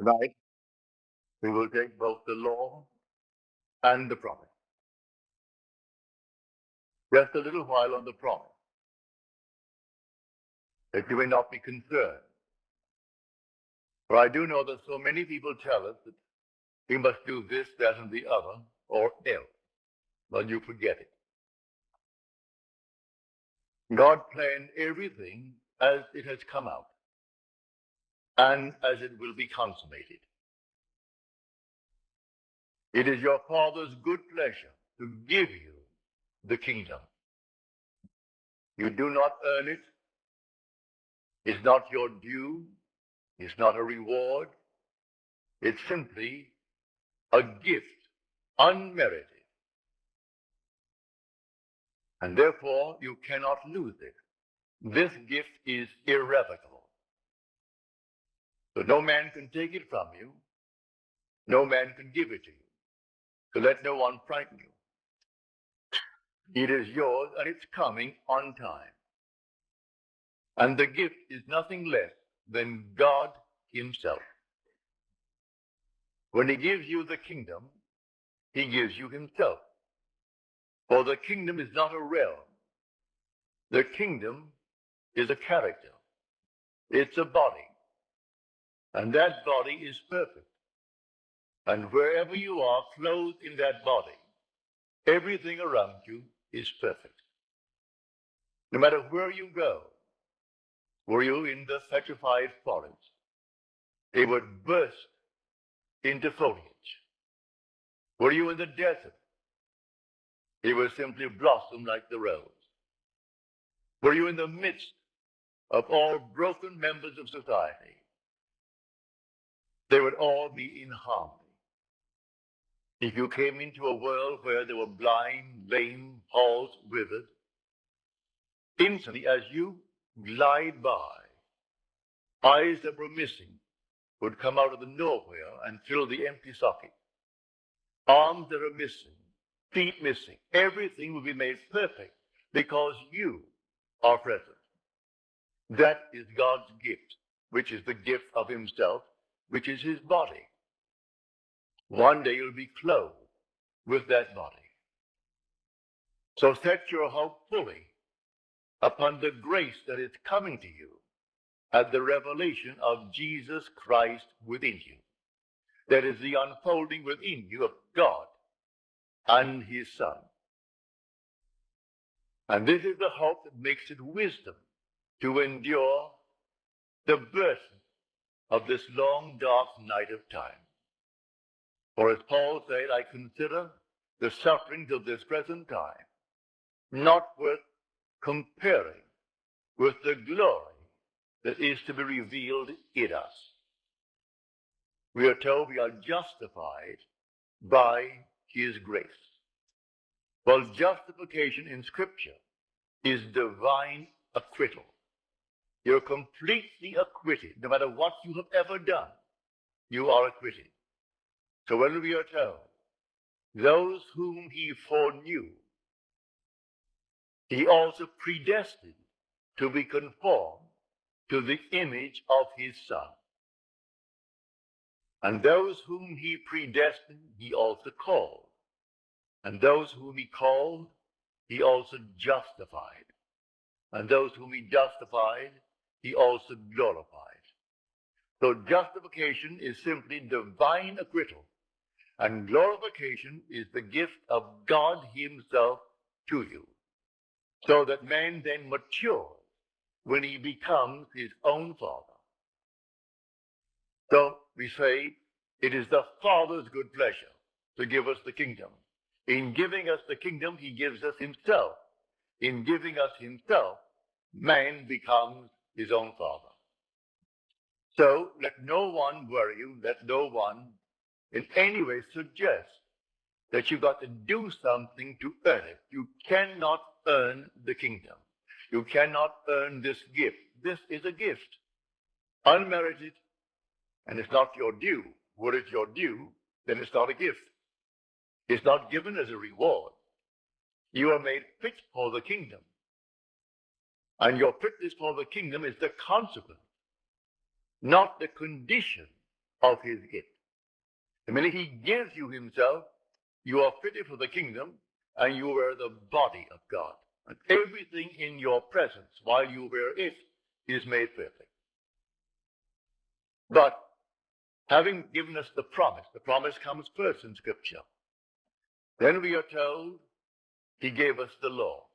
Tonight, we will take both the law and the promise. Just a little while on the promise, that you may not be concerned. For I do know that so many people tell us that we must do this, that, and the other, or else. But you forget it. God planned everything as it has come out, and as it will be consummated. It is your Father's good pleasure to give you the kingdom. You do not earn it. It's not your due. It's not a reward. It's simply a gift, unmerited. And therefore, you cannot lose it. This gift is irrevocable. So no man can take it from you. No man can give it to you. So let no one frighten you. It is yours, and it's coming on time. And the gift is nothing less than God himself. When he gives you the kingdom, he gives you himself. For the kingdom is not a realm. The kingdom is a character. It's a body. And that body is perfect. And wherever you are clothed in that body, everything around you is perfect. No matter where you go, were you in the petrified forest, it would burst into foliage. Were you in the desert, it would simply blossom like the rose. Were you in the midst of all broken members of society, they would all be in harmony. If you came into a world where there were blind, lame, halt, withered, instantly as you glide by, eyes that were missing would come out of the nowhere and fill the empty socket. Arms that are missing, feet missing, everything will be made perfect because you are present. That is God's gift, which is the gift of himself, which is his body. One day you'll be clothed with that body. So set your hope fully upon the grace that is coming to you at the revelation of Jesus Christ within you. That is the unfolding within you of God and his Son. And this is the hope that makes it wisdom to endure the burden of this long, dark night of time. For as Paul said, I consider the sufferings of this present time not worth comparing with the glory that is to be revealed in us. We are told we are justified by his grace. Well, justification in Scripture is divine acquittal. You're completely acquitted. No matter what you have ever done, you are acquitted. So when we are told, those whom he foreknew, he also predestined to be conformed to the image of his Son. And those whom he predestined, he also called. And those whom he called, he also justified. And those whom he justified, he also glorified. So justification is simply divine acquittal. And glorification is the gift of God himself to you. So that man then matures when he becomes his own Father. So we say, it is the Father's good pleasure to give us the kingdom. In giving us the kingdom, he gives us himself. In giving us himself, man becomes his own Father. So let no one worry you, let no one in any way suggest that you've got to do something to earn it. You cannot earn the kingdom. You cannot earn this gift. This is a gift, unmerited, and it's not your due. Were it your due, then it's not a gift. It's not given as a reward. You are made fit for the kingdom. And your fitness for the kingdom is the consequence, not the condition of his gift. The minute he gives you himself, you are fitted for the kingdom, and you are the body of God. And everything in your presence while you wear it is made perfect. But having given us the promise comes first in Scripture. Then we are told he gave us the law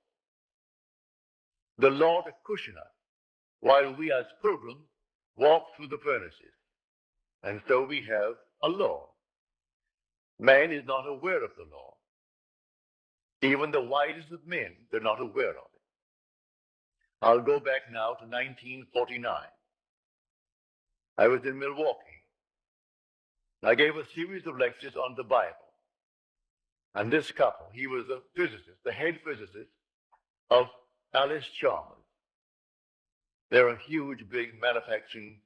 to cushion us while we as pilgrims walk through the furnaces. And so we have a law. Man is not aware of the law. Even the wisest of men, they're not aware of it. I'll go back now to 1949. I was in Milwaukee. I gave a series of lectures on the Bible. And this couple, he was a physicist, the head physicist of Alice Chalmers. They're a huge, big manufacturing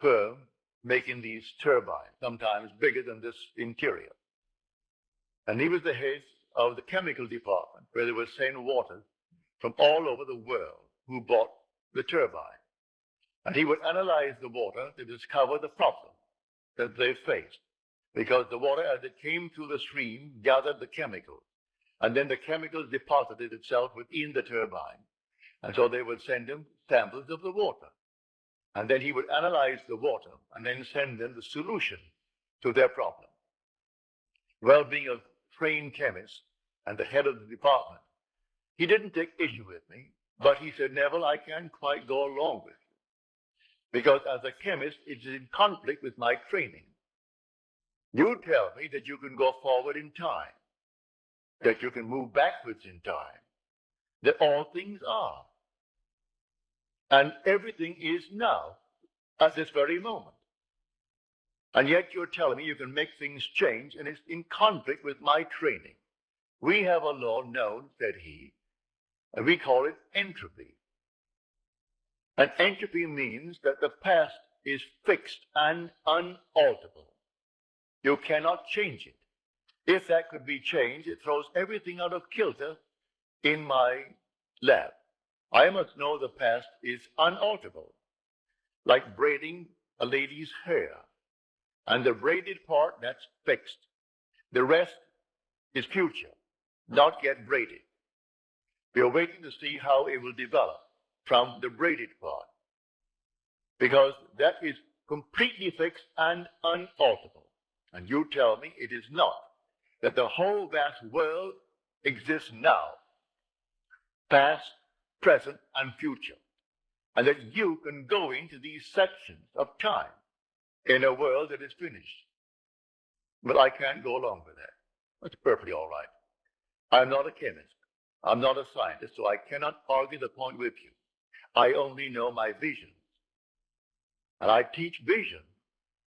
firm making these turbines, sometimes bigger than this interior. And he was the head of the chemical department, where they were sending water from all over the world who bought the turbine. And he would analyze the water to discover the problem that they faced. Because the water, as it came through the stream, gathered the chemicals. And then the chemicals deposited itself within the turbine. And so they would send him samples of the water. And then he would analyze the water and then send them the solution to their problem. Well, being a trained chemist and the head of the department, he didn't take issue with me, but he said, Neville, I can't quite go along with you. Because as a chemist, it's in conflict with my training. You tell me that you can go forward in time, that you can move backwards in time, that all things are. And everything is now, at this very moment. And yet you're telling me you can make things change, and it's in conflict with my training. We have a law known, said he, and we call it entropy. And entropy means that the past is fixed and unalterable. You cannot change it. If that could be changed, it throws everything out of kilter in my lab. I must know the past is unalterable, like braiding a lady's hair. And the braided part, that's fixed. The rest is future, not yet braided. We are waiting to see how it will develop from the braided part, because that is completely fixed and unalterable. And you tell me it is not, that the whole vast world exists now, past, present, and future, and that you can go into these sections of time in a world that is finished. But I can't go along with that. That's perfectly all right. I'm not a chemist. I'm not a scientist, so I cannot argue the point with you. I only know my vision. And I teach vision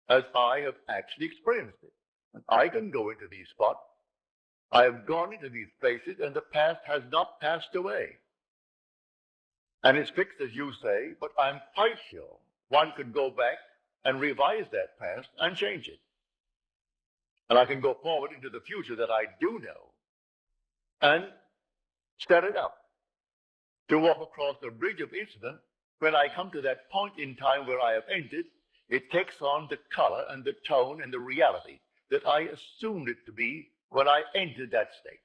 as I have actually experienced it. And I can go into these spots. I have gone into these places, and the past has not passed away. And it's fixed, as you say, but I'm quite sure one could go back and revise that past and change it. And I can go forward into the future that I do know and set it up to walk across the bridge of incident. When I come to that point in time where I have entered, it takes on the color and the tone and the reality that I assumed it to be when I entered that state.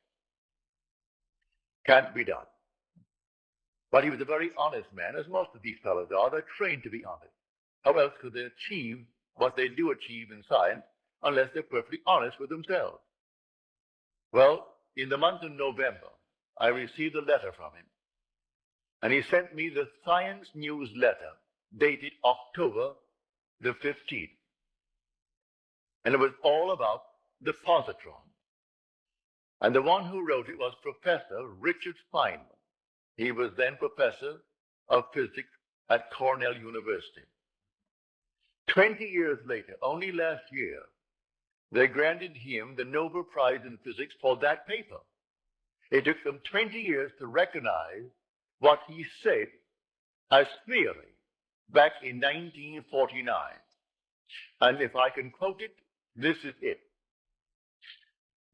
Can't be done. But he was a very honest man, as most of these fellows are. They're trained to be honest. How else could they achieve what they do achieve in science unless they're perfectly honest with themselves? Well, in the month of November, I received a letter from him. And he sent me the Science News letter dated October the 15th. And it was all about the positron. And the one who wrote it was Professor Richard Feynman. He was then professor of physics at Cornell University. 20 years later, only last year, they granted him the Nobel Prize in Physics for that paper. It took them 20 years to recognize what he said as theory back in 1949. And if I can quote it, this is it.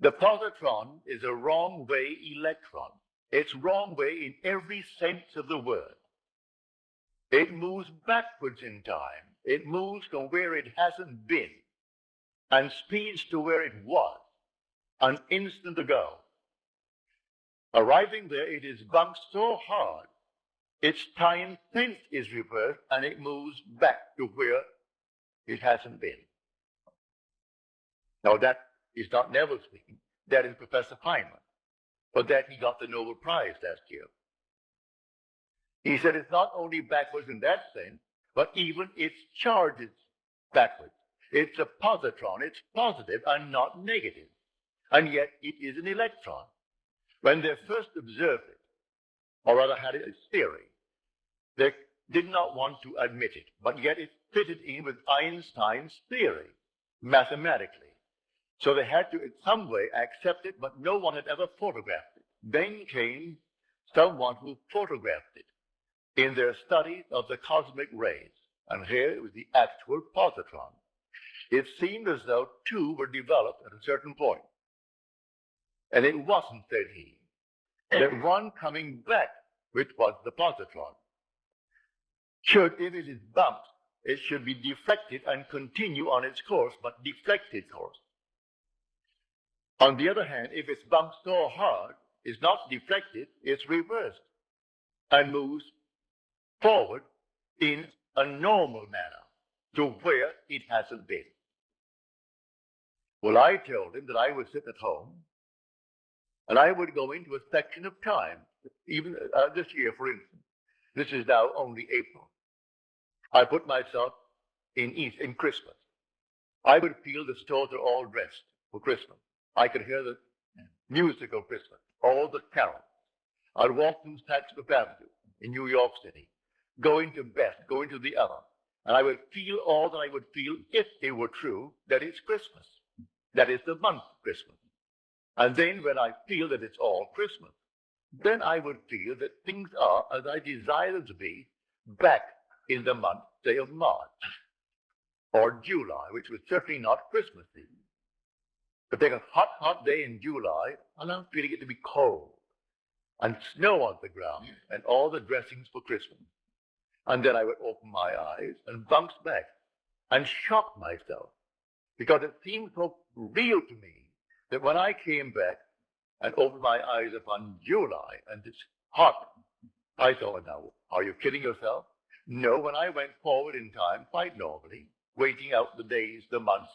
The positron is a wrong-way electron. It's wrong way in every sense of the word. It moves backwards in time. It moves from where it hasn't been and speeds to where it was an instant ago. Arriving there, it is bumped so hard, its time sense is reversed, and it moves back to where it hasn't been. Now, that is not Neville speaking. That is Professor Feynman. For that, he got the Nobel Prize last year. He said it's not only backwards in that sense, but even its charges backwards. It's a positron. It's positive and not negative. And yet it is an electron. When they first observed it, or rather had it as theory, they did not want to admit it, but yet it fitted in with Einstein's theory, mathematically. So they had to in some way accept it, but no one had ever photographed it. Then came someone who photographed it in their study of the cosmic rays. And here it was the actual positron. It seemed as though two were developed at a certain point. And it wasn't, said he, that one coming back, which was the positron, should, if it is bumped, it should be deflected and continue on its course, but deflected course. On the other hand, if it's bumped so hard, it's not deflected, it's reversed and moves forward in a normal manner to where it hasn't been. Well, I told him that I would sit at home and I would go into a section of time, even this year, for instance. This is now only April. I put myself in Christmas. I would feel the stores are all dressed for Christmas. I could hear the music of Christmas, all the carols. I'd walk through Saks Fifth Avenue in New York City, going to Best, going to the other, and I would feel all that I would feel if it were true that it's Christmas. That is the month of Christmas. And then when I feel that it's all Christmas, then I would feel that things are as I desire them to be back in the month, say, of March or July, which was certainly not Christmas season. But take a hot, hot day in July, and I'm feeling it to be cold, and snow on the ground, and all the dressings for Christmas. And then I would open my eyes and bounce back and shock myself, because it seemed so real to me that when I came back and opened my eyes upon July, and it's hot, I thought, now, are you kidding yourself? No, when I went forward in time, quite normally, waiting out the days, the months,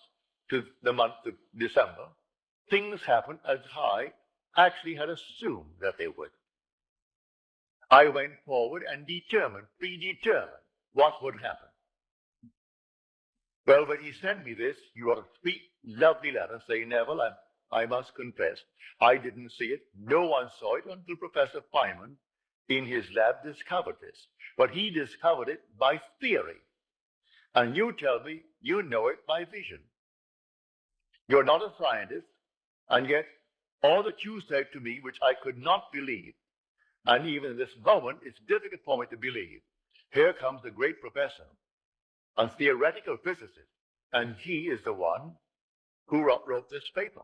to the month of December, things happened as I actually had assumed that they would. I went forward and predetermined what would happen. Well, when he sent me this, he wrote a sweet, lovely letter saying, Neville, I must confess, I didn't see it. No one saw it until Professor Feynman in his lab discovered this. But he discovered it by theory. And you tell me you know it by vision. You're not a scientist, and yet all that you said to me, which I could not believe, and even in this moment, it's difficult for me to believe. Here comes the great professor, a theoretical physicist, and he is the one who wrote this paper.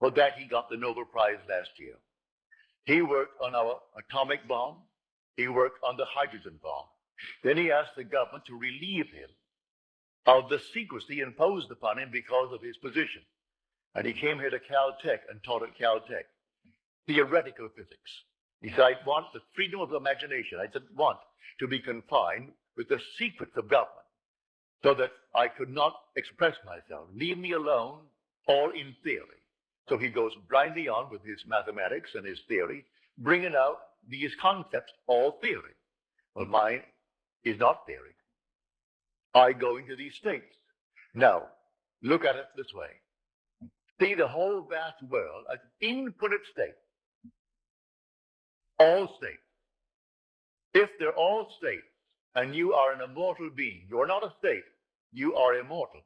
For that, he got the Nobel Prize last year. He worked on our atomic bomb. He worked on the hydrogen bomb. Then he asked the government to relieve him of the secrecy imposed upon him because of his position. And he came here to Caltech and taught at Caltech theoretical physics. He said, I want the freedom of imagination. I didn't want to be confined with the secrets of government so that I could not express myself. Leave me alone, all in theory. So he goes blindly on with his mathematics and his theory, bringing out these concepts, all theory. Well, mine is not theory. I go into these states. Now, look at it this way. See the whole vast world as infinite states. All states. If they're all states, and you are an immortal being, you are not a state, you are immortal.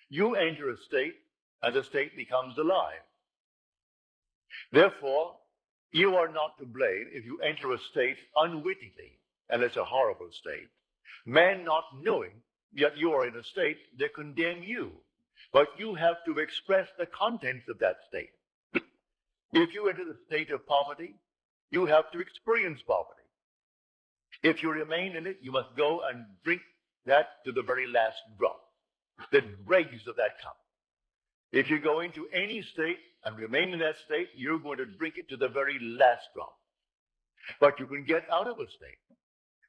You enter a state, and the state becomes alive. Therefore, you are not to blame if you enter a state unwittingly, and it's a horrible state. Man not knowing, yet you are in a state, they condemn you. But you have to express the contents of that state. If you enter the state of poverty, you have to experience poverty. If you remain in it, you must go and drink that to the very last drop, the dregs of that cup. If you go into any state and remain in that state, you're going to drink it to the very last drop. But you can get out of a state.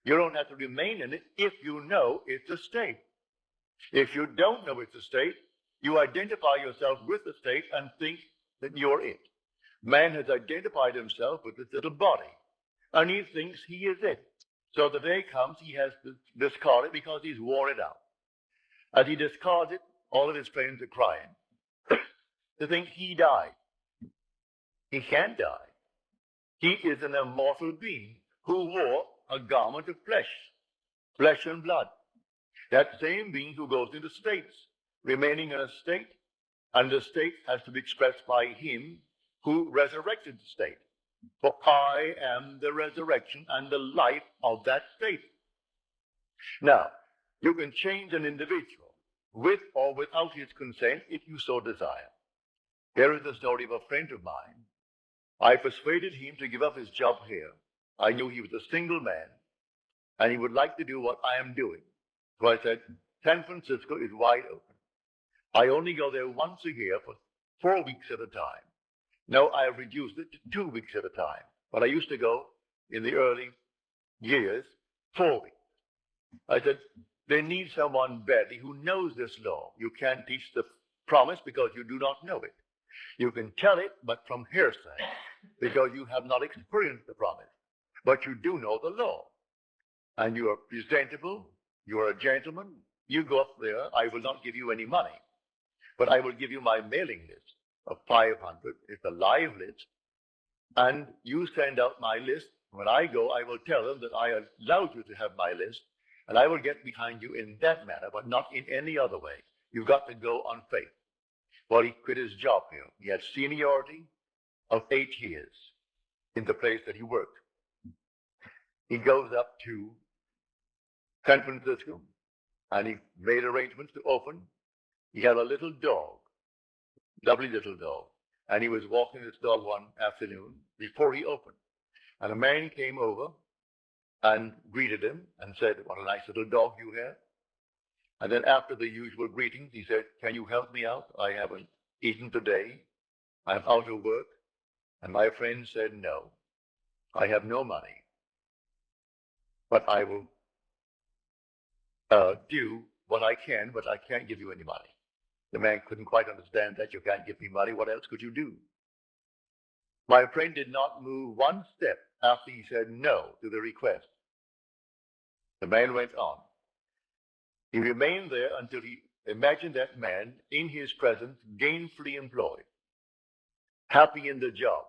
You don't have to remain in it if you know it's a state. If you don't know it's a state, you identify yourself with the state and think that you're it. Man has identified himself with this little body, and he thinks he is it. So the day comes, he has to discard it because he's worn it out. As he discards it, all of his friends are crying. They think he died. He can't die. He is an immortal being who wore a garment of flesh and blood. That same being who goes into states, remaining in a state, and the state has to be expressed by him who resurrected the state. For I am the resurrection and the life of that state. Now, you can change an individual with or without his consent if you so desire. Here is the story of a friend of mine. I persuaded him to give up his job here. I knew he was a single man, and he would like to do what I am doing. So I said, San Francisco is wide open. I only go there once a year for 4 weeks at a time. Now I have reduced it to 2 weeks at a time. But I used to go in the early years, 4 weeks. I said, they need someone badly who knows this law. You can't teach the promise because you do not know it. You can tell it, but from hearsay, because you have not experienced the promise. But you do know the law. And you are presentable, you are a gentleman, you go up there, I will not give you any money, but I will give you my mailing list of 500. It's a live list, and you send out my list. When I go, I will tell them that I allowed you to have my list, and I will get behind you in that manner, but not in any other way. You've got to go on faith. Well, he quit his job here. He had seniority of 8 years in the place that he worked. He goes up to San Francisco, and he made arrangements to open. He had a little dog, lovely little dog, and he was walking his dog one afternoon before he opened. And a man came over and greeted him and said, what a nice little dog you have. And then after the usual greetings, he said, can you help me out? I haven't eaten today. I'm out of work. And my friend said, no, I have no money, but I will do what I can, but I can't give you any money. The man couldn't quite understand that. You can't give me money. What else could you do? My friend did not move one step after he said no to the request. The man went on. He remained there until he imagined that man in his presence, gainfully employed, happy in the job,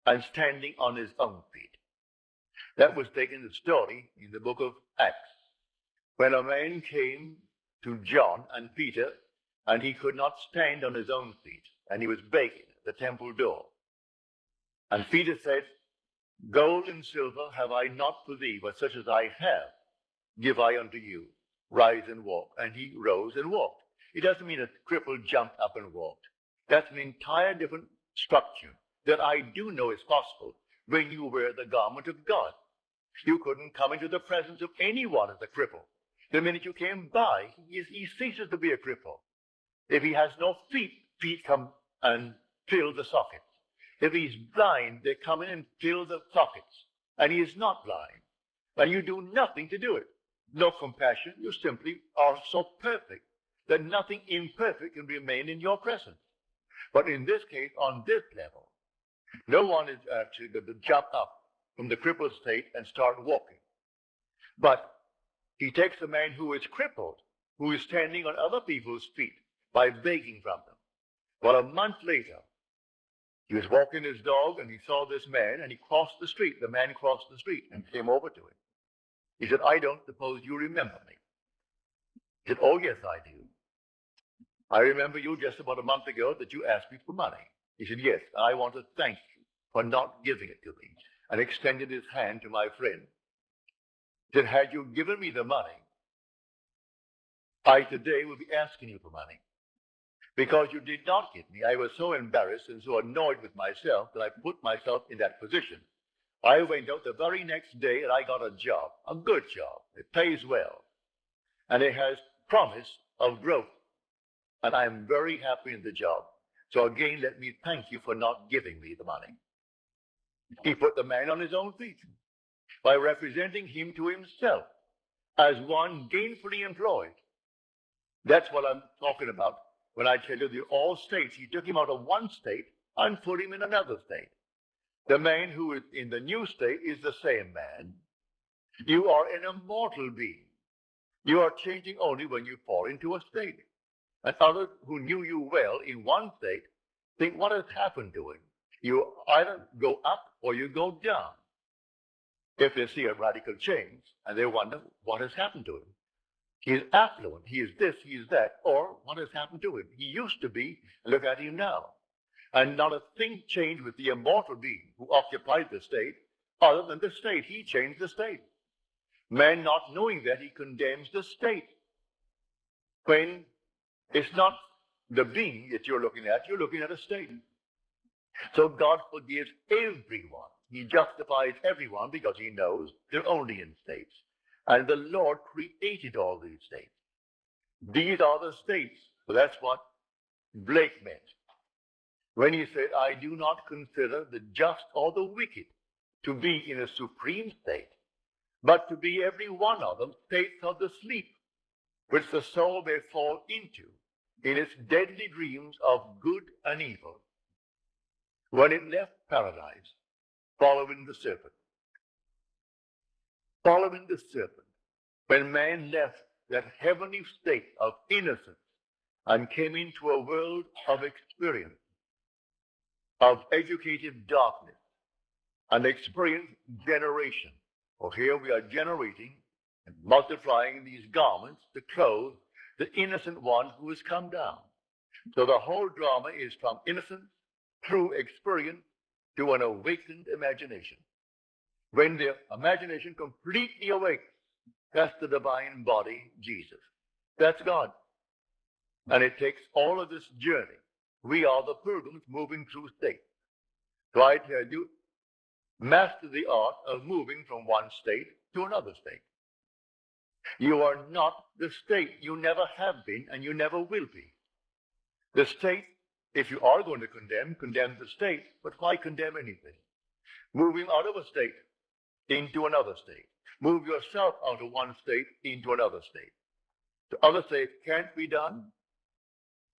and standing on his own feet. That was taken the story in the book of Acts, when a man came to John and Peter, and he could not stand on his own feet, and he was begging at the temple door. And Peter said, gold and silver have I not for thee, but such as I have give I unto you. Rise and walk. And he rose and walked. It doesn't mean a cripple jumped up and walked. That's an entire different structure that I do know is possible when you wear the garment of God. You couldn't come into the presence of anyone as a cripple. The minute you came by, he ceases to be a cripple. If he has no feet, feet come and fill the sockets. If he's blind, they come in and fill the sockets. And he is not blind. And you do nothing to do it. No compassion. You simply are so perfect that nothing imperfect can remain in your presence. But in this case, on this level, no one is actually going to jump up from the crippled state and start walking. But he takes a man who is crippled, who is standing on other people's feet by begging from them. Well, a month later, he was walking his dog and he saw this man and he crossed the street. The man crossed the street and came over to him. He said, I don't suppose you remember me. He said, oh, yes, I do. I remember you just about a month ago that you asked me for money. He said, yes, I want to thank you for not giving it to me, and extended his hand to my friend. He said, had you given me the money, I today would be asking you for money. Because you did not give me, I was so embarrassed and so annoyed with myself that I put myself in that position. I went out the very next day and I got a job, a good job. It pays well. And it has promise of growth. and I'm very happy in the job. So again, let me thank you for not giving me the money. He put the man on his own feet by representing him to himself as one gainfully employed. That's what I'm talking about when I tell you the all states. He took him out of one state and put him in another state. The man who is in the new state is the same man. You are an immortal being. You are changing only when you fall into a state. And others who knew you well in one state think, what has happened to him? You either go up or you go down. If they see a radical change, and they wonder what has happened to him. He is affluent, he is this, he is that, or what has happened to him? He used to be, look at him now. And not a thing changed with the immortal being who occupied the state, other than the state. He changed the state. Man, not knowing that, he condemns the state. When it's not the being that you're looking at a state. So God forgives everyone. He justifies everyone because he knows they're only in states. And the Lord created all these states. These are the states. So that's what Blake meant when he said, I do not consider the just or the wicked to be in a supreme state, but to be every one of them states of the sleep, which the soul may fall into in its deadly dreams of good and evil, when it left paradise, following the serpent. Following the serpent, when man left that heavenly state of innocence and came into a world of experience, of educative darkness, and experienced generation. For here we are generating and multiplying these garments to clothe the innocent one who has come down. So the whole drama is from innocence through experience to an awakened imagination. When the imagination completely awakes, that's the divine body, Jesus. That's God. And it takes all of this journey. We are the pilgrims moving through states. So I tell you, master the art of moving from one state to another state. You are not the state. You never have been, and you never will be. The state, if you are going to condemn the state, but why condemn anything? Moving out of a state into another state. Move yourself out of one state into another state. The other states can't be done.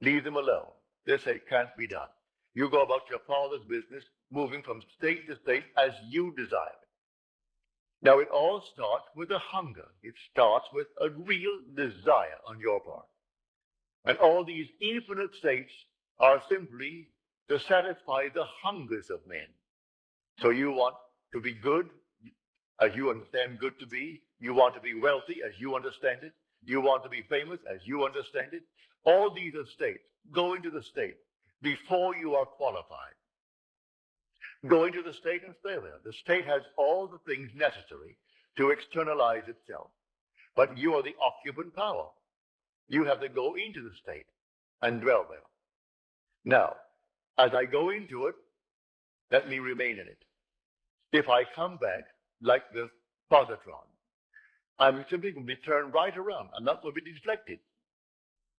Leave them alone. They say can't be done. You go about your Father's business, moving from state to state as you desire it. Now it all starts with a hunger. It starts with a real desire on your part. And all these infinite states are simply to satisfy the hungers of men. So you want to be good, as you understand good to be. You want to be wealthy, as you understand it. You want to be famous, as you understand it. All these are states. Go into the state before you are qualified. Go into the state and stay there. The state has all the things necessary to externalize itself. But you are the occupant power. You have to go into the state and dwell there. Now, as I go into it, let me remain in it. If I come back like the positron, I'm simply going to be turned right around. I'm not going to be deflected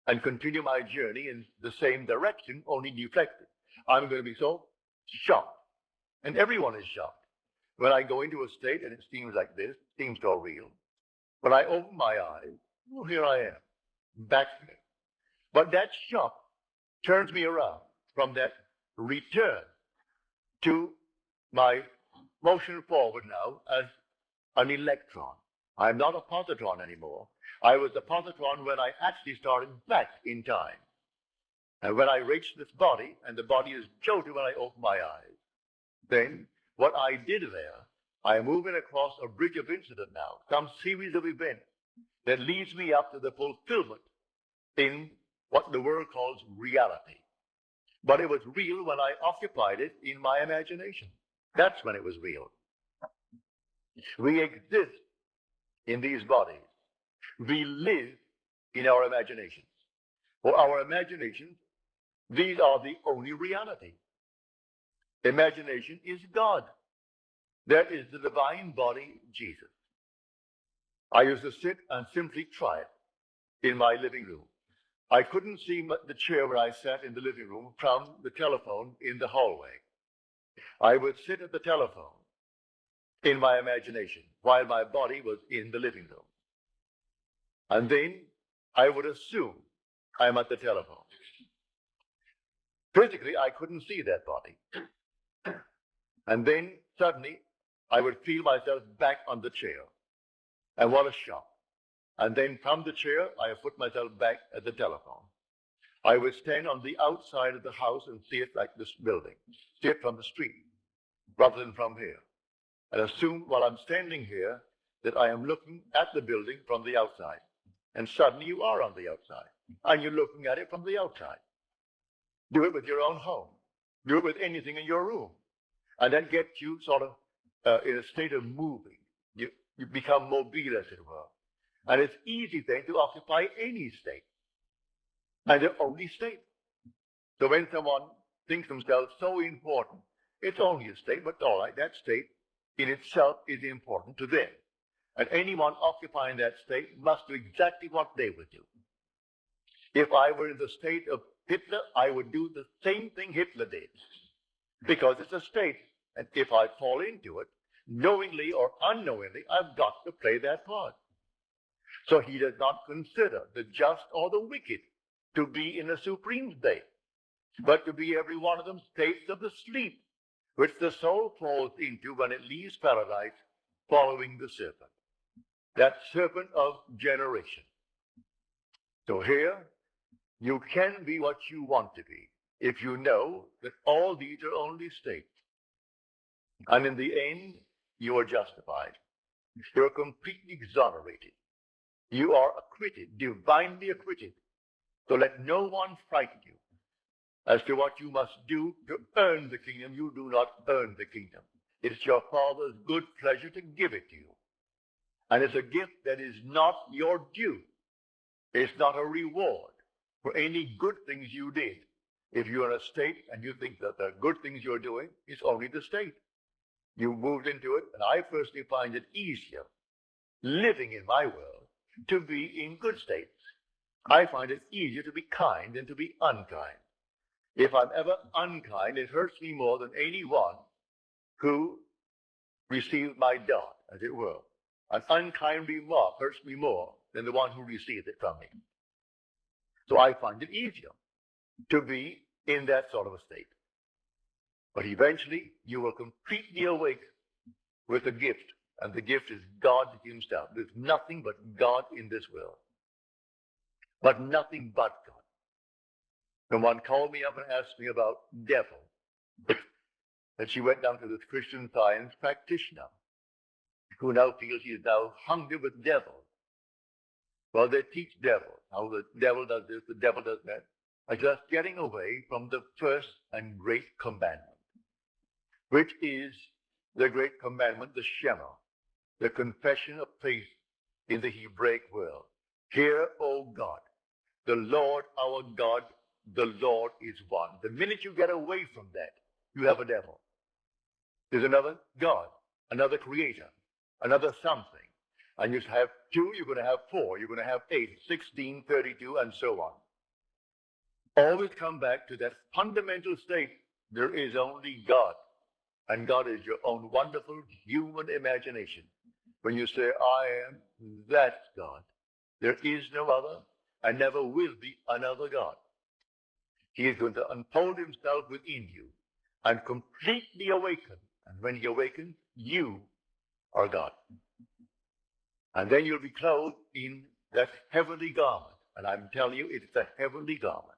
and continue my journey in the same direction, only deflected. I'm going to be so shocked. And everyone is shocked. When I go into a state and it seems like this, it seems so real. When I open my eyes, well, here I am, back there. But that shock turns me around from that return to my motion forward now as an electron. I'm not a positron anymore. I was a positron when I actually started back in time. And when I reached this body, and the body is jolted when I open my eyes, then what I did there, I am moving across a bridge of incident now, some series of events that leads me up to the fulfillment in what the world calls reality. But it was real when I occupied it in my imagination. That's when it was real. We exist in these bodies. We live in our imaginations. For our imaginations, these are the only reality. Imagination is God. That is the divine body, Jesus. I used to sit and simply try it in my living room. I couldn't see the chair where I sat in the living room from the telephone in the hallway. I would sit at the telephone in my imagination while my body was in the living room. And then I would assume I'm at the telephone. Physically, I couldn't see that body. And then suddenly, I would feel myself back on the chair. And what a shock. And then from the chair, I would put myself back at the telephone. I would stand on the outside of the house and see it like this building, see it from the street, rather than from here. And assume while I'm standing here that I am looking at the building from the outside. And suddenly you are on the outside, and you're looking at it from the outside. Do it with your own home. Do it with anything in your room. And that gets you sort of in a state of moving. You become mobile, as it were. And it's easy then to occupy any state. And the only state. So when someone thinks themselves so important, it's only a state, but all right, that state in itself is important to them. And anyone occupying that state must do exactly what they would do. If I were in the state of Hitler, I would do the same thing Hitler did. Because it's a state. And if I fall into it, knowingly or unknowingly, I've got to play that part. So he does not consider the just or the wicked to be in a supreme state, but to be every one of them states of the sleep, which the soul falls into when it leaves paradise, following the serpent. That serpent of generation. So here, you can be what you want to be if you know that all these are only states. And in the end, you are justified. You are completely exonerated. You are acquitted, divinely acquitted. So let no one frighten you as to what you must do to earn the kingdom. You do not earn the kingdom. It's your Father's good pleasure to give it to you. And it's a gift that is not your due. It's not a reward for any good things you did. If you're in a state and you think that the good things you're doing is only the state, you moved into it, and I personally find it easier living in my world to be in good states. I find it easier to be kind than to be unkind. If I'm ever unkind, it hurts me more than anyone who received my dart, as it were. An unkind remark hurts me more than the one who received it from me. So I find it easier to be in that sort of a state. But eventually, you will completely awake with a gift, and the gift is God himself. There's nothing but God in this world. But nothing but God. Someone called me up and asked me about devil. That she went down to this Christian Science practitioner who now feels he is now hungry with devils. Well, they teach devils. How the devil does this, the devil does that. Are just getting away from the first and great commandment, which is the great commandment, the Shema, the confession of faith in the Hebraic world. Hear, O God, the Lord our God, the Lord is one. The minute you get away from that, you have a devil. There's another God, another creator, another something. And you have 2, you're going to have 4, you're going to have 8, 16, 32, and so on. Always come back to that fundamental state. There is only God. And God is your own wonderful human imagination. When you say, I am, that's God. There is no other, and never will be another God. He is going to unfold himself within you and completely awaken. And when he awakens, you are God. And then you'll be clothed in that heavenly garment. And I'm telling you, it's a heavenly garment.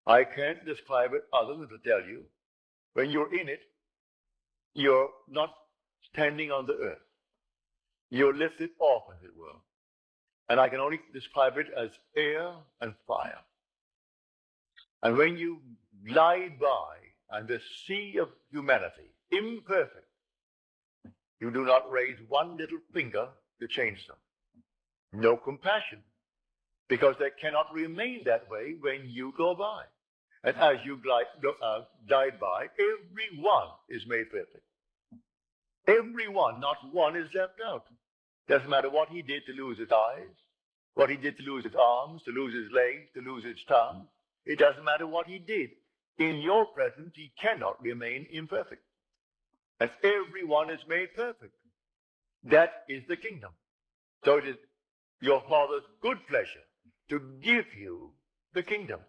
I can't describe it other than to tell you, when you're in it, you're not standing on the earth. You're lifted off, as it were. And I can only describe it as air and fire. And when you glide by and the sea of humanity, imperfect, you do not raise one little finger to change them. No compassion, because they cannot remain that way when you go by. And as you glide by, everyone is made perfect. Everyone, not one is left out. Doesn't matter what he did to lose his eyes, what he did to lose his arms, to lose his legs, to lose his tongue. It doesn't matter what he did. In your presence, he cannot remain imperfect. And everyone is made perfect. That is the kingdom. So it is your Father's good pleasure to give you the kingdom.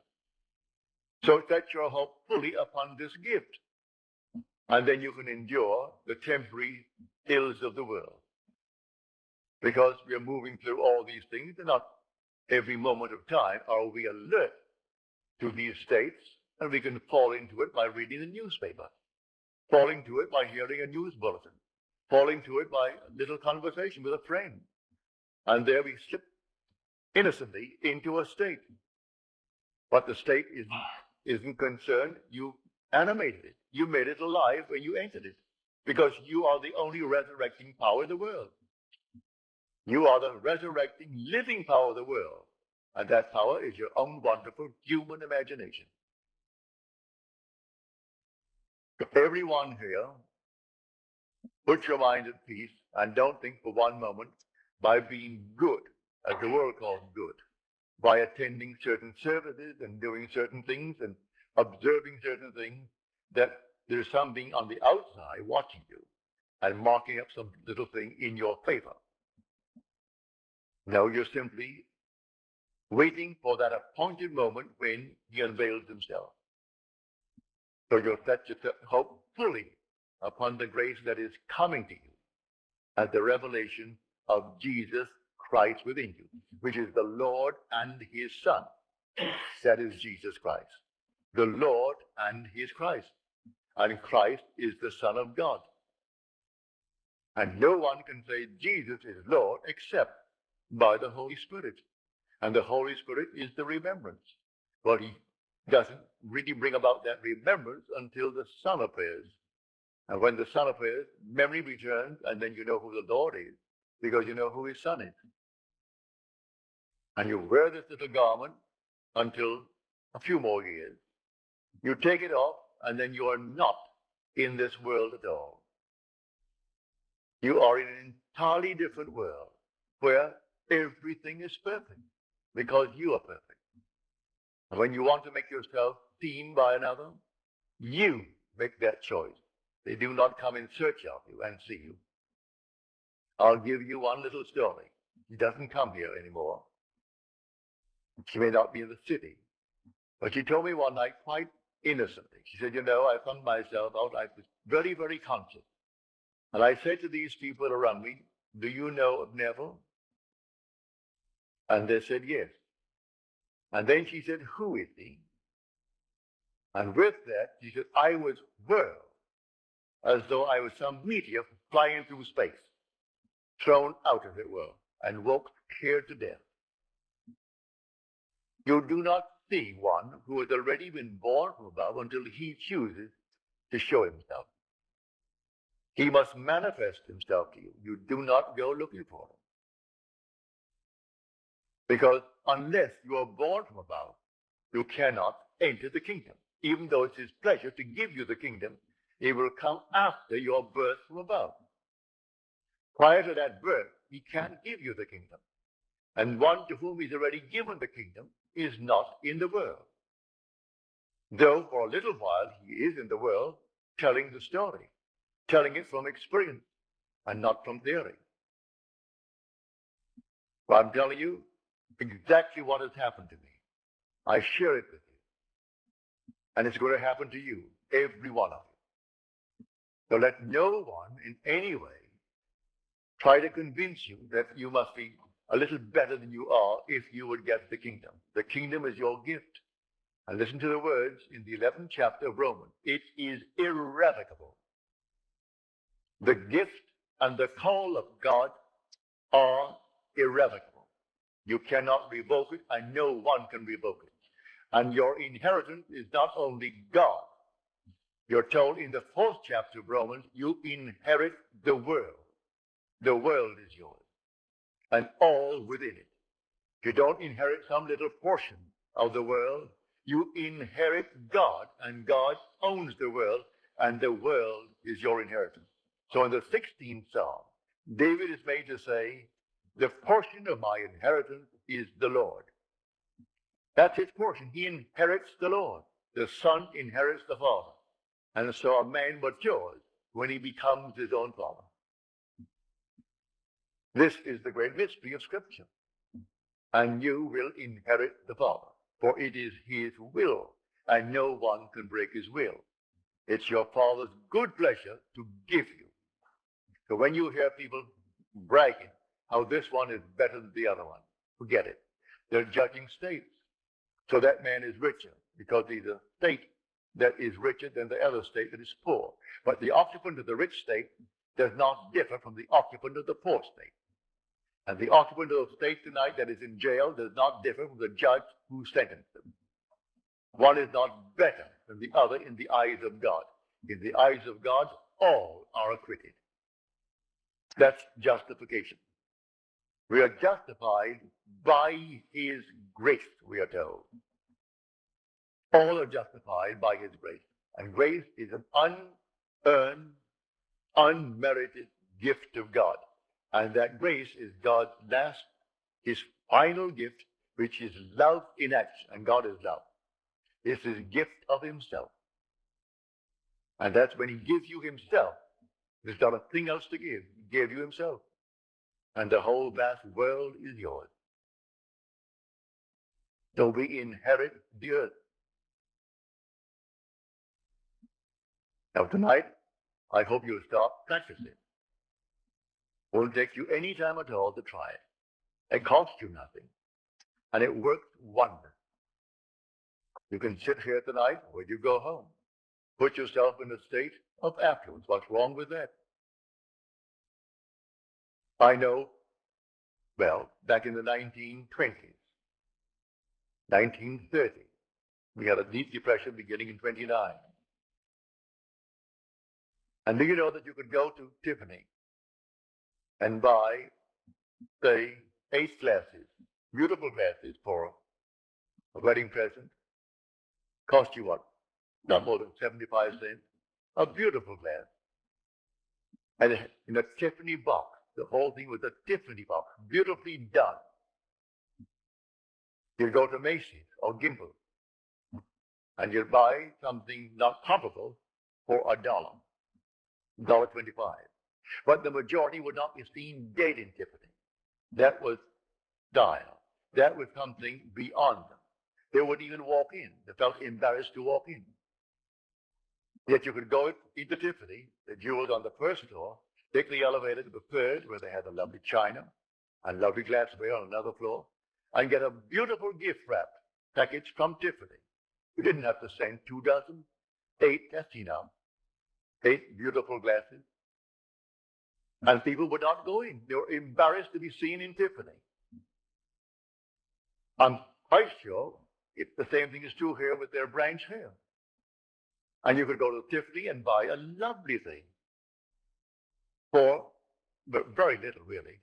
So set your hope fully upon this gift. And then you can endure the temporary ills of the world. Because we are moving through all these things, and not every moment of time are we alert to these states, and we can fall into it by reading the newspaper, fall into it by hearing a news bulletin, fall into it by a little conversation with a friend. And there we slip innocently into a state. But the state isn't concerned. You animated it. You made it alive when you entered it, because you are the only resurrecting power in the world. You are the resurrecting, living power of the world. And that power is your own wonderful human imagination. So everyone here, put your mind at peace and don't think for one moment by being good, as the world calls good, by attending certain services and doing certain things and observing certain things, that there's something on the outside watching you and marking up some little thing in your favor. No, you're simply waiting for that appointed moment when he unveils himself. So you'll set your hope fully upon the grace that is coming to you as the revelation of Jesus Christ within you, which is the Lord and his Son. That is Jesus Christ. The Lord and his Christ. And Christ is the Son of God. And no one can say Jesus is Lord except by the Holy Spirit. And the Holy Spirit is the remembrance. But he doesn't really bring about that remembrance until the Son appears. And when the Son appears, memory returns, and then you know who the Lord is, because you know who his Son is. And you wear this little garment until a few more years. You take it off, and then you are not in this world at all. You are in an entirely different world where everything is perfect because you are perfect. And when you want to make yourself seen by another, you make that choice. They do not come in search of you and see you. I'll give you one little story. She doesn't come here anymore. She may not be in the city. But she told me one night quite innocently. She said, I found myself out. I was very, very conscious. And I said to these people around me, do you know of Neville? And they said, yes. And then she said, who is he? And with that, she said, I was whirled as though I was some meteor flying through space, thrown out as it were, and woke scared to death. You do not see one who has already been born from above until he chooses to show himself. He must manifest himself to you. You do not go looking for him. Because unless you are born from above, you cannot enter the kingdom. Even though it's his pleasure to give you the kingdom, it will come after your birth from above. Prior to that birth, he can't give you the kingdom. And one to whom he's already given the kingdom is not in the world. Though for a little while he is in the world telling the story, telling it from experience and not from theory. But I'm telling you exactly what has happened to me. I share it with you. And it's going to happen to you, every one of you. So let no one in any way try to convince you that you must be a little better than you are if you would get the kingdom. The kingdom is your gift. And listen to the words in the 11th chapter of Romans. It is irrevocable. The gift and the call of God are irrevocable. You cannot revoke it, and no one can revoke it. And your inheritance is not only God. You're told in the 4th chapter of Romans, you inherit the world. The world is yours, and all within it. You don't inherit some little portion of the world. You inherit God, and God owns the world, and the world is your inheritance. So in the 16th Psalm, David is made to say, the portion of my inheritance is the Lord. That's his portion. He inherits the Lord. The Son inherits the Father. And so a man matures when he becomes his own Father. This is the great mystery of Scripture. And you will inherit the Father, for it is his will, and no one can break his will. It's your Father's good pleasure to give you. So when you hear people bragging how this one is better than the other one, forget it. They're judging states. So that man is richer because he's a state that is richer than the other state that is poor. But the occupant of the rich state does not differ from the occupant of the poor state. And the occupant of the state tonight that is in jail does not differ from the judge who sentenced them. One is not better than the other in the eyes of God. In the eyes of God, all are acquitted. That's justification. We are justified by his grace, we are told. All are justified by his grace. And grace is an unearned, unmerited gift of God. And that grace is God's last, his final gift, which is love in action. And God is love. It's his gift of himself. And that's when he gives you himself. There's not a thing else to give. He gave you himself. And the whole vast world is yours. So we inherit the earth. Now tonight, I hope you'll start practicing. It won't take you any time at all to try it. It costs you nothing. And it works wonders. You can sit here tonight or you go home. Put yourself in a state of affluence. What's wrong with that? I know, well, back in the 1920s, 1930, we had a deep depression beginning in 29. And do you know that you could go to Tiffany and buy, say, 8 glasses, beautiful glasses for a wedding present? Cost you what? Not more than 75 cents. A beautiful glass. And in a Tiffany box. The whole thing was a Tiffany box, beautifully done. You'd go to Macy's or Gimple, and you'd buy something not comparable for $1, $1.25. But the majority would not be seen dead in Tiffany. That was style. That was something beyond them. They wouldn't even walk in. They felt embarrassed to walk in. Yet you could go into Tiffany, the jewels on the first floor, take the elevator to the third, where they had the lovely china and lovely glassware on another floor, and get a beautiful gift wrap package from Tiffany. You didn't have to send 2 dozen, 8, that's enough. 8 beautiful glasses. And people would not go in. They were embarrassed to be seen in Tiffany. I'm quite sure the same thing is true here with their branch hair. And you could go to Tiffany and buy a lovely thing for very little, really.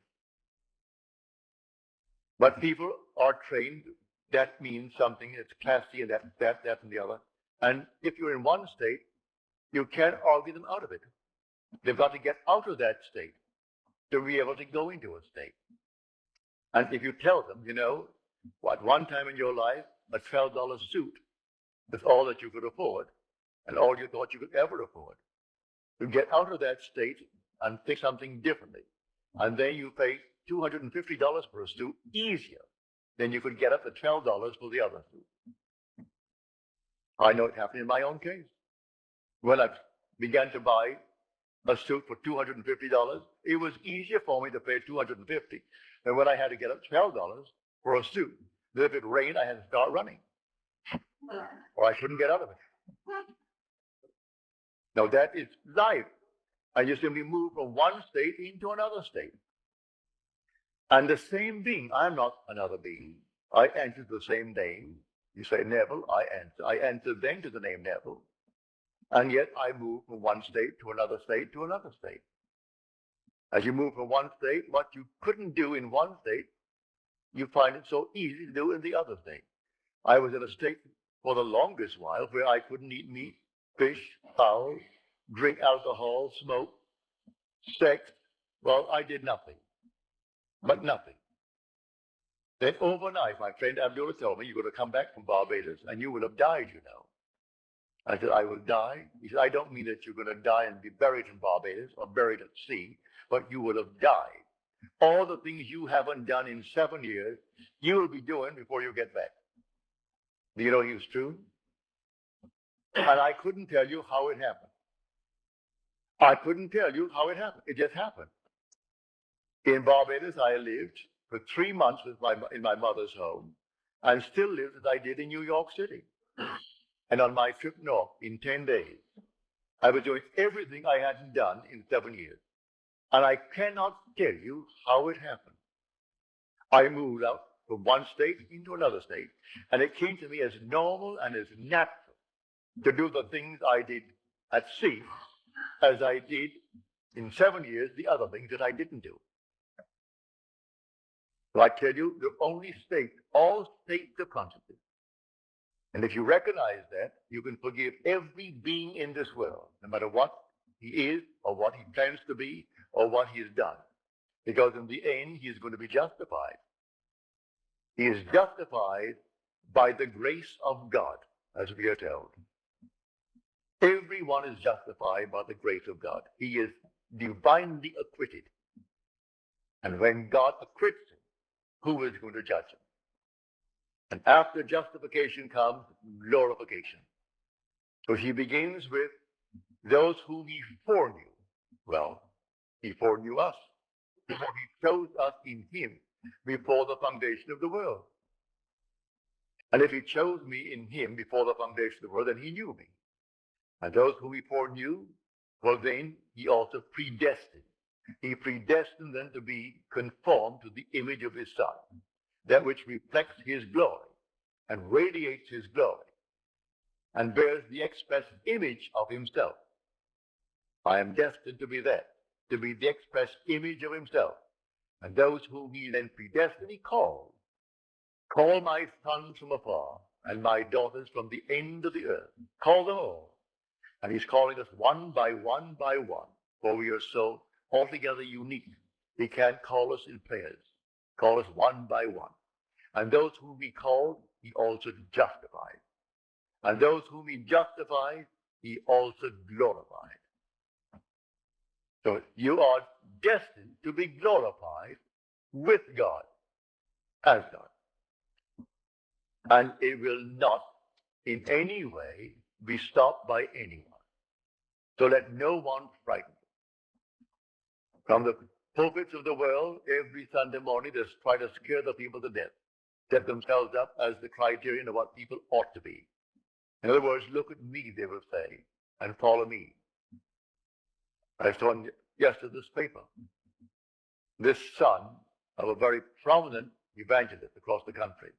But people are trained. That means something that's classy and that and the other. And if you're in one state, you can't argue them out of it. They've got to get out of that state to be able to go into a state. And if you tell them, you know, at one time in your life, a $12 suit is all that you could afford and all you thought you could ever afford. You get out of that state and think something differently. And then you pay $250 for a suit easier than you could get up to $12 for the other suit. I know it happened in my own case. When I began to buy a suit for $250, it was easier for me to pay $250 than when I had to get up $12 for a suit. That if it rained, I had to start running, or I couldn't get out of it. Now that is life. I just simply move from one state into another state. And the same being, I'm not another being. I answer the same name. You say Neville, I answer. I answer then to the name Neville. And yet I move from one state to another state to another state. As you move from one state, what you couldn't do in one state, you find it so easy to do in the other state. I was in a state for the longest while where I couldn't eat meat, fish, fowl, drink alcohol, smoke, sex. Well, I did nothing, but nothing. Then overnight, my friend Abdullah told me, you're going to come back from Barbados and you will have died, you know. I said, I will die? He said, I don't mean that you're going to die and be buried in Barbados or buried at sea, but you will have died. All the things you haven't done in 7 years, you will be doing before you get back. Do you know he was true? And I couldn't tell you how it happened. I couldn't tell you how it happened. It just happened. In Barbados, I lived for 3 months in my mother's home and still lived as I did in New York City. And on my trip north in 10 days, I was doing everything I hadn't done in 7 years. And I cannot tell you how it happened. I moved out from one state into another state, and it came to me as normal and as natural to do the things I did at sea as I did in 7 years the other things that I didn't do. So I tell you, the only state, all states are consciousness. And if you recognize that, you can forgive every being in this world, no matter what he is or what he plans to be or what he has done. Because in the end, he is going to be justified. He is justified by the grace of God, as we are told. Everyone is justified by the grace of God. He is divinely acquitted. And when God acquits him, who is going to judge him? And after justification comes glorification. So he begins with those whom he foreknew. Well, he foreknew us. He chose us in him before the foundation of the world. And if he chose me in him before the foundation of the world, then he knew me. And those whom he foreknew, well, then he also predestined. He predestined them to be conformed to the image of his Son, that which reflects his glory and radiates his glory and bears the express image of himself. I am destined to be that, to be the express image of himself. And those whom he then predestined, he called. Call my sons from afar and my daughters from the end of the earth. Call them all. And he's calling us one by one by one, for we are so altogether unique. He can't call us in pairs. Call us one by one. And those whom he called, he also justified. And those whom he justified, he also glorified. So you are destined to be glorified with God, as God. And it will not in any way be stopped by anyone. So let no one frighten you. From the pulpits of the world, every Sunday morning, they try to scare the people to death, set themselves up as the criterion of what people ought to be. In other words, look at me, they will say, and follow me. I saw yesterday this paper. This son of a very prominent evangelist across the country.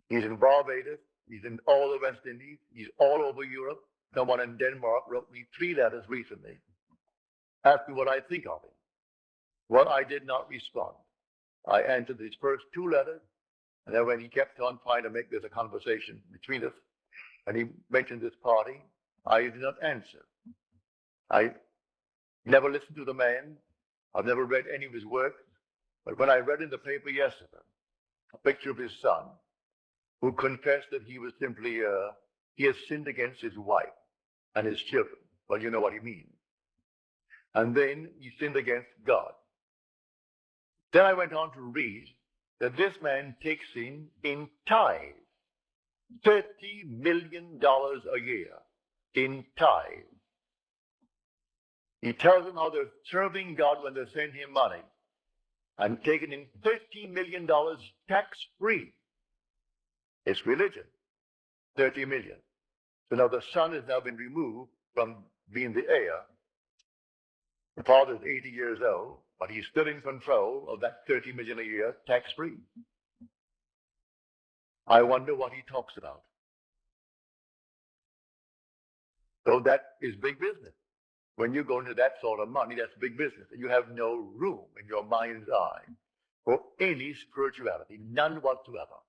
He's in Barbados, he's in all the West Indies, he's all over Europe. Someone in Denmark wrote me 3 letters recently, asking what I think of him. Well, I did not respond. I answered his first 2 letters, and then when he kept on trying to make this a conversation between us, and he mentioned this party, I did not answer. I never listened to the man. I've never read any of his work. But when I read in the paper yesterday a picture of his son, who confessed that he was simply, he has sinned against his wife and his children. Well, you know what he means. And then he sinned against God. Then I went on to read that this man takes in tithes, $30 million a year in tithes. He tells them how they're serving God when they send him money and taking in $30 million tax-free. It's religion, 30 million. So now the son has now been removed from being the heir. The father is 80 years old, but he's still in control of that 30 million a year, tax-free. I wonder what he talks about. So that is big business. When you go into that sort of money, that's big business. And you have no room in your mind's eye for any spirituality, none whatsoever.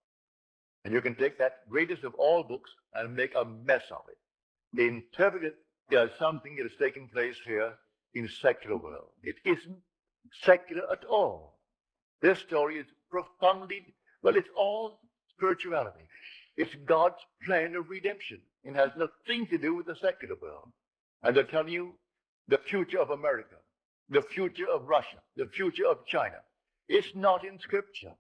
And you can take that greatest of all books and make a mess of it. Interpret it as something that is taking place here in secular world. It isn't secular at all. This story is profoundly, well, it's all spirituality. It's God's plan of redemption. It has nothing to do with the secular world. And I tell you, the future of America, the future of Russia, the future of China, it's not in Scripture.